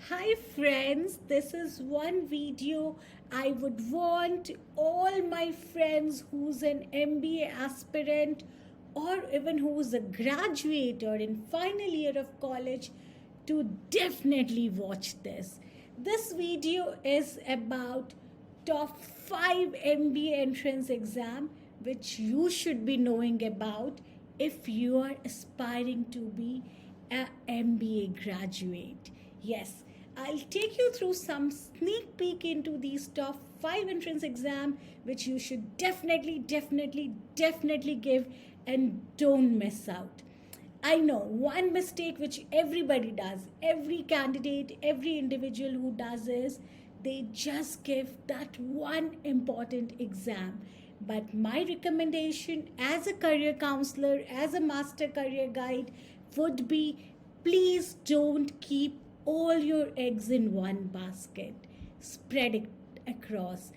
Hi friends, this is one video I would want all my friends who's an MBA aspirant or even who's a graduate or in final year of college to definitely watch this. This video is about top 5 MBA entrance exam which you should be knowing about if you are aspiring to be an MBA graduate. Yes, I'll take you through some sneak peek into these top 5 entrance exam which you should definitely give and don't miss out. I know one mistake which everybody does, every candidate, every individual who does is they just give that one important exam. But my recommendation as a career counselor, as a master career guide, would be please don't keep all your eggs in one basket. Spread it across.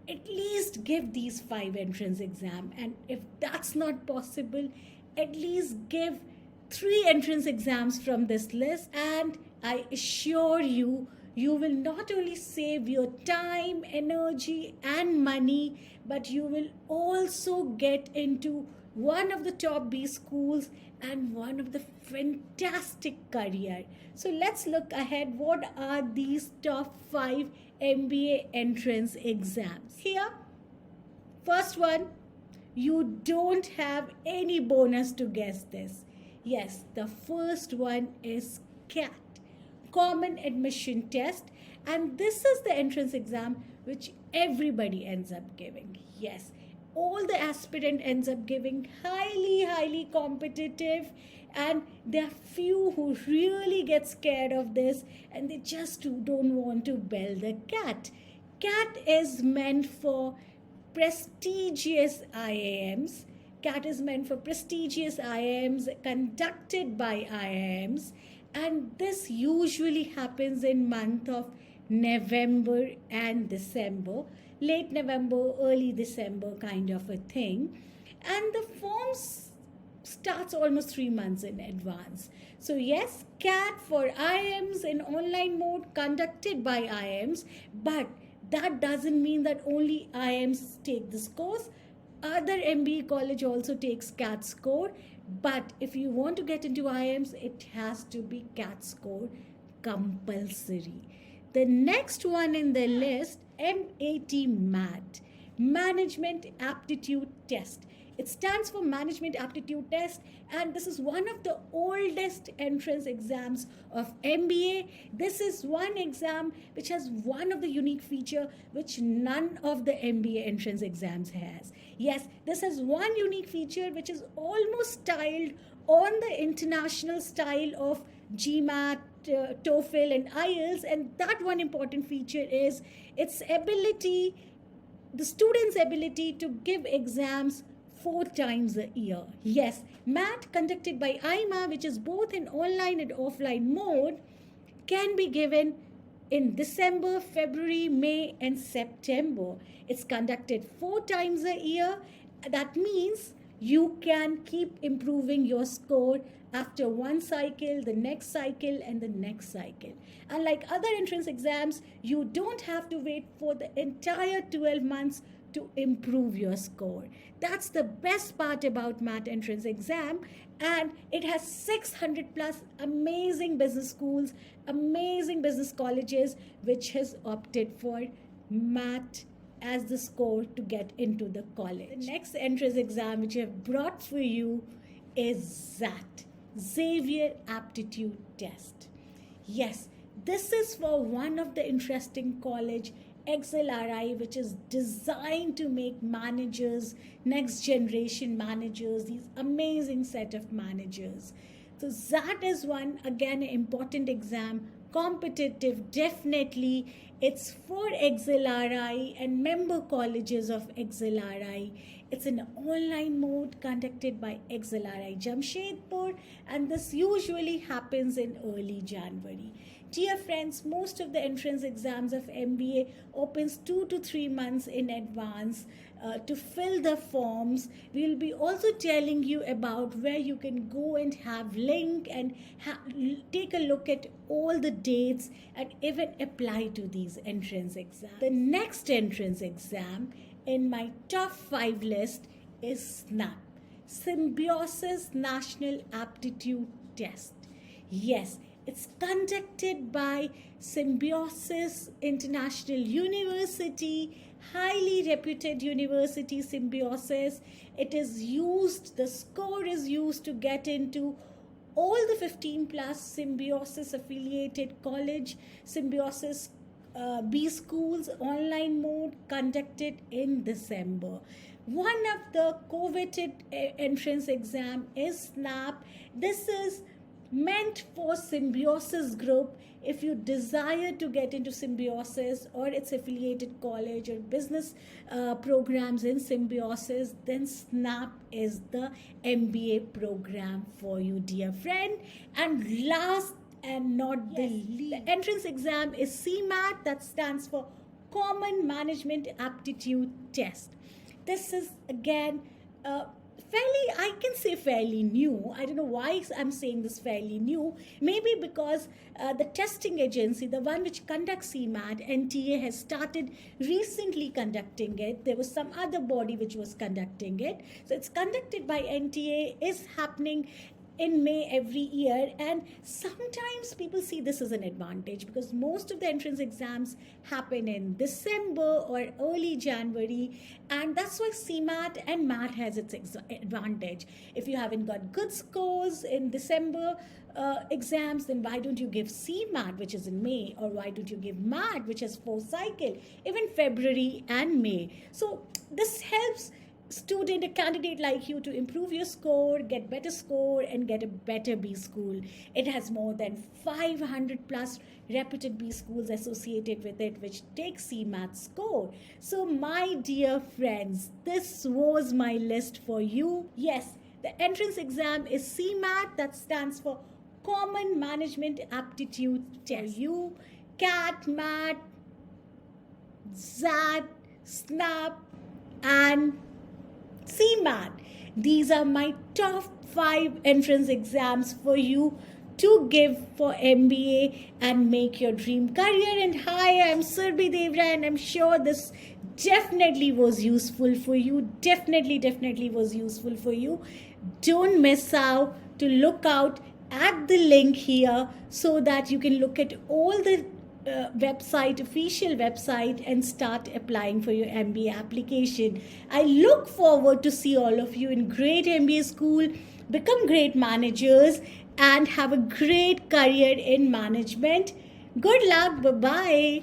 At least give these 5 entrance exam, and if that's not possible, at least give 3 entrance exams from this list, and I assure you, you will not only save your time, energy, and money, but you will also get into one of the top B schools and one of the fantastic career. So let's look ahead. What are these top 5 MBA entrance exams? Here, first one, you don't have any bonus to guess this. Yes, the first one is CAT, Common Admission Test, and this is the entrance exam which everybody ends up giving. Yes, all the aspirant ends up giving, highly competitive, and there are few who really get scared of this and they just don't want to bell the cat. CAT is meant for prestigious IIMs. CAT is meant for prestigious IIMs conducted by IIMs, and this usually happens in month of November and December, late November, early December kind of a thing, and the forms starts almost 3 months in advance. So yes, CAT for IIMs in online mode conducted by IIMs, but that doesn't mean that only IIMs take this course. Other MBA college also takes CAT score, but if you want to get into IIMs, it has to be CAT score compulsory. The next one in the list, MAT, Management Aptitude Test. It stands for Management Aptitude Test, and this is one of the oldest entrance exams of MBA. This is one exam which has one of the unique feature which none of the MBA entrance exams has. Yes, this has one unique feature which is almost styled on the international style of GMAT, TOEFL and IELTS, and that one important feature is its ability, the student's ability to give exams 4 times a year. Yes, MAT conducted by AIMA, which is both in online and offline mode, can be given in December, February, May and September. It's conducted 4 times a year. That means you can keep improving your score after one cycle, the next cycle, and the next cycle. Unlike other entrance exams, you don't have to wait for the entire 12 months to improve your score. That's the best part about MAT entrance exam, and it has 600 plus amazing business schools, amazing business colleges which has opted for MAT as the score to get into the college. The next entrance exam which I have brought for you is XAT, Xavier Aptitude Test. Yes, this is for one of the interesting college, XLRI, which is designed to make managers, next generation managers, these amazing set of managers. So XAT is one, again, an important exam, competitive, definitely. It's for XLRI and member colleges of XLRI. It's an online mode conducted by XLRI Jamshedpur, and this usually happens in early January. Dear friends, most of the entrance exams of MBA opens 2 to 3 months in advance. To fill the forms, we will be also telling you about where you can go and have link and take a look at all the dates and even apply to these entrance exams. The next entrance exam in my top 5 list is SNAP, Symbiosis National Aptitude Test. Yes, it's conducted by Symbiosis International University, highly reputed university, Symbiosis. It is used, the score is used to get into all the 15 plus Symbiosis affiliated college, Symbiosis B schools online mode, conducted in December. One of the coveted entrance exam is SNAP. This is meant for Symbiosis group. If you desire to get into Symbiosis or its affiliated college or business programs in Symbiosis, then SNAP is the MBA program for you, dear friend. And last and not the least, the entrance exam is CMAT, that stands for Common Management Aptitude Test. This is again I can say fairly new. I don't know why I'm saying this fairly new. Maybe because the testing agency, the one which conducts CMAT, NTA, has started recently conducting it. There was some other body which was conducting it. So it's conducted by NTA, is happening in May every year, and sometimes people see this as an advantage because most of the entrance exams happen in December or early January, and that's why CMAT and MAT has its advantage. If you haven't got good scores in December exams, then why don't you give CMAT, which is in May, or why don't you give MAT, which has 4 cycles, even February and May. So this helps a candidate like you to improve your score, get better score, and get a better B school. It has more than 500 plus reputed B schools associated with it, which take CMAT score. So my dear friends, this was my list for you. Yes, the entrance exam is CMAT, that stands for Common Management Aptitude Test. You, CAT, MAT, ZAT, SNAP, and CMAT. These are my top 5 entrance exams for you to give for MBA and make your dream career. And hi, I'm Surbhi Devra, and I'm sure this definitely was useful for you. Definitely was useful for you. Don't miss out to look out at the link here so that you can look at all the official website, and start applying for your MBA application. I look forward to see all of you in great MBA school, become great managers, and have a great career in management. Good luck. Bye-bye.